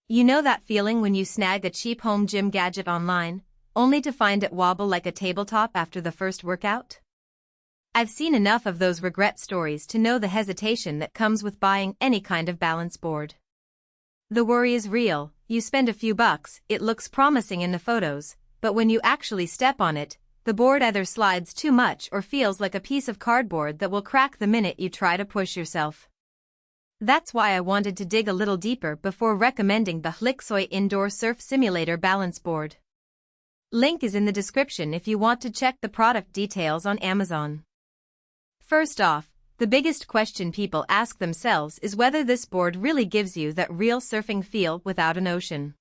You know that feeling when you snag a cheap home gym gadget online, only to find it wobble like a tabletop after the first workout? I've seen enough of those regret stories to know the hesitation that comes with buying any kind of balance board. The worry is real. You spend a few bucks, it looks promising in the photos, but when you actually step on it, the board either slides too much or feels like a piece of cardboard that will crack the minute you try to push yourself. That's why I wanted to dig a little deeper before recommending the Hlixoy Indoor Surf Simulator Balance Board. Link is in the description if you want to check the product details on Amazon. First off, the biggest question people ask themselves is whether this board really gives you that real surfing feel without an ocean.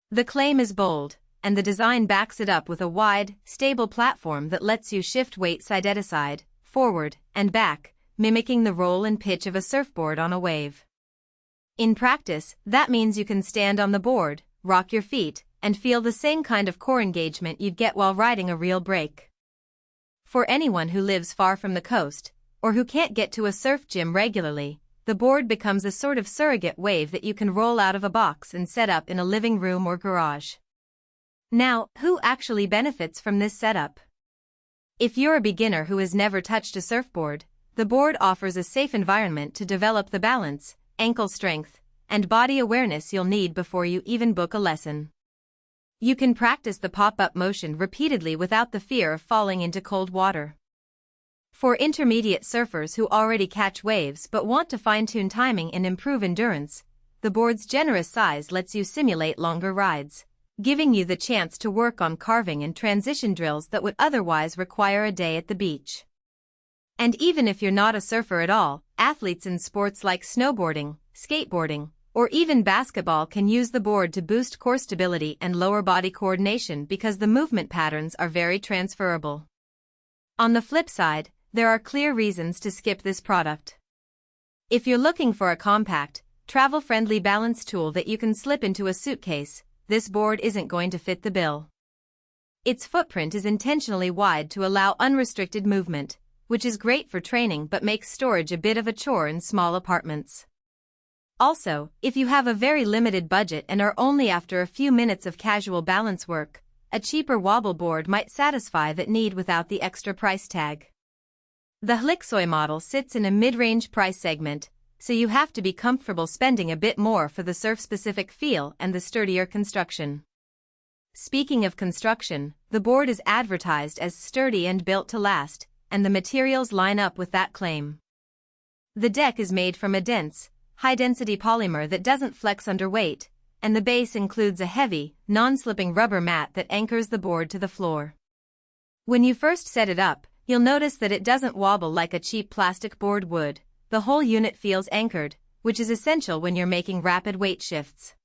The claim is bold, and the design backs it up with a wide, stable platform that lets you shift weight side to side, forward, and back, mimicking the roll and pitch of a surfboard on a wave. In practice, that means you can stand on the board, rock your feet, and feel the same kind of core engagement you'd get while riding a real break. For anyone who lives far from the coast, or who can't get to a surf gym regularly, the board becomes a sort of surrogate wave that you can roll out of a box and set up in a living room or garage. Now, who actually benefits from this setup? If you're a beginner who has never touched a surfboard, the board offers a safe environment to develop the balance, ankle strength, and body awareness you'll need before you even book a lesson. You can practice the pop-up motion repeatedly without the fear of falling into cold water. For intermediate surfers who already catch waves but want to fine-tune timing and improve endurance, the board's generous size lets you simulate longer rides, giving you the chance to work on carving and transition drills that would otherwise require a day at the beach. And even if you're not a surfer at all, athletes in sports like snowboarding, skateboarding, or even basketball can use the board to boost core stability and lower body coordination because the movement patterns are very transferable. On the flip side, there are clear reasons to skip this product. If you're looking for a compact, travel-friendly balance tool that you can slip into a suitcase, this board isn't going to fit the bill. Its footprint is intentionally wide to allow unrestricted movement, which is great for training but makes storage a bit of a chore in small apartments. Also, if you have a very limited budget and are only after a few minutes of casual balance work, a cheaper wobble board might satisfy that need without the extra price tag. The Hlixoy model sits in a mid-range price segment, so you have to be comfortable spending a bit more for the surf-specific feel and the sturdier construction. Speaking of construction, the board is advertised as sturdy and built to last, and the materials line up with that claim. The deck is made from a dense, high-density polymer that doesn't flex under weight, and the base includes a heavy, non-slipping rubber mat that anchors the board to the floor. When you first set it up, you'll notice that it doesn't wobble like a cheap plastic board would. The whole unit feels anchored, which is essential when you're making rapid weight shifts.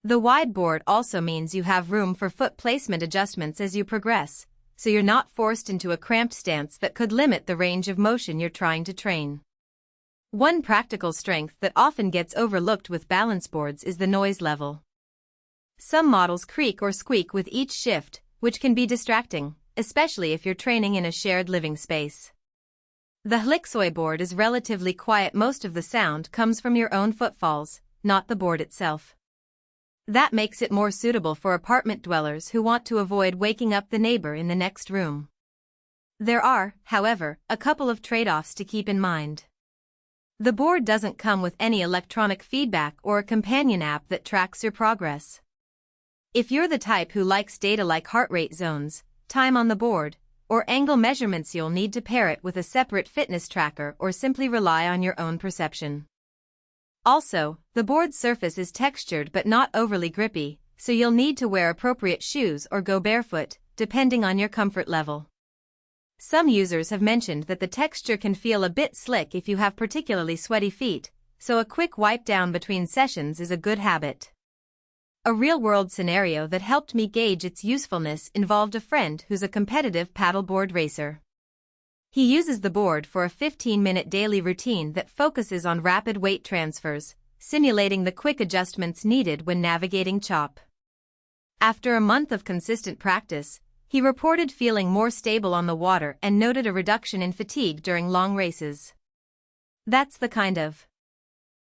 The wide board also means you have room for foot placement adjustments as you progress, so you're not forced into a cramped stance that could limit the range of motion you're trying to train. One practical strength that often gets overlooked with balance boards is the noise level. Some models creak or squeak with each shift, which can be distracting, especially if you're training in a shared living space. The Hlixoy board is relatively quiet. Most of the sound comes from your own footfalls, not the board itself. That makes it more suitable for apartment dwellers who want to avoid waking up the neighbor in the next room. There are, however, a couple of trade-offs to keep in mind. The board doesn't come with any electronic feedback or a companion app that tracks your progress. If you're the type who likes data like heart rate zones, time on the board, or angle measurements, you'll need to pair it with a separate fitness tracker or simply rely on your own perception. Also, the board's surface is textured but not overly grippy, so you'll need to wear appropriate shoes or go barefoot, depending on your comfort level. Some users have mentioned that the texture can feel a bit slick if you have particularly sweaty feet, so a quick wipe down between sessions is a good habit. A real-world scenario that helped me gauge its usefulness involved a friend who's a competitive paddleboard racer. He uses the board for a 15-minute daily routine that focuses on rapid weight transfers, simulating the quick adjustments needed when navigating chop. After a month of consistent practice, he reported feeling more stable on the water and noted a reduction in fatigue during long races. That's the kind of